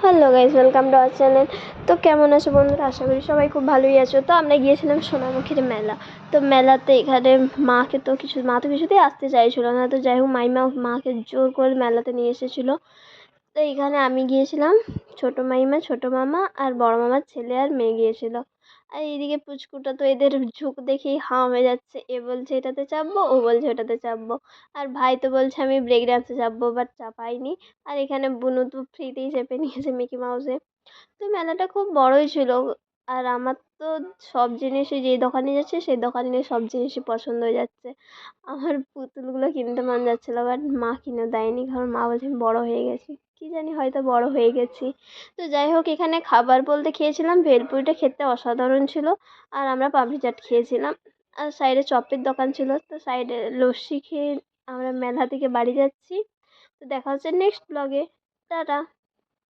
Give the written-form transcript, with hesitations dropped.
Hello guys, welcome to our channel. তো কেমন আছো বন্ধুরা? আশা করি সবাই খুব ভালোই আছো। তো আমরা গিয়েছিলাম সোনামুখীর মেলা। তো মেলাতে এখানে মা তো কিছুতেই আসতে চাইছিলো না। তো যাই হোক মাকে জোর করে মেলাতে নিয়ে এসেছিলো। তো এখানে আমি গিয়েছিলাম, ছোটো মাইমা, ছোটো মামা আর বড় মামার ছেলে আর মেয়ে গিয়েছিলো। আর এইদিকে পুচকুটা তো এদের ঝোঁক দেখেই হাঁ হয়ে যাচ্ছে। এ বলছে এটাতে চাপবো, ও বলছে ওটাতে চাপবো। আর ভাই তো বলছে আমি ব্রেক ডান্সে চাপবো, বাট চাপাইনি। আর এখানে বুনু তো ফ্রিতেই চেপে নিয়েছে মিকি মাউসে। তো মেলাটা খুব বড়ই ছিল। আর আমার তো সব জিনিসই, যেই দোকানে যাচ্ছে সেই দোকানে সব জিনিসই পছন্দ হয়ে যাচ্ছে। আমার পুতুলগুলো কিনতে মন যাচ্ছিলো, বাট মা কিনে দেয়নি, কারণ মা বলছে আমি বড়ো হয়ে গেছি। কী জানি, হয়তো বড়ো হয়ে গেছি। তো যাই হোক, এখানে খাবার বলতে খেয়েছিলাম ভেলপুরিটা, খেতে অসাধারণ ছিল। আর আমরা পাপড়ি চাট খেয়েছিলাম। আর সাইডে চপের দোকান ছিল, তো সাইডে লস্যি খেয়ে আমরা মেলা থেকে বাড়ি যাচ্ছি। তো দেখা হচ্ছে নেক্সট ব্লগে। টাটা।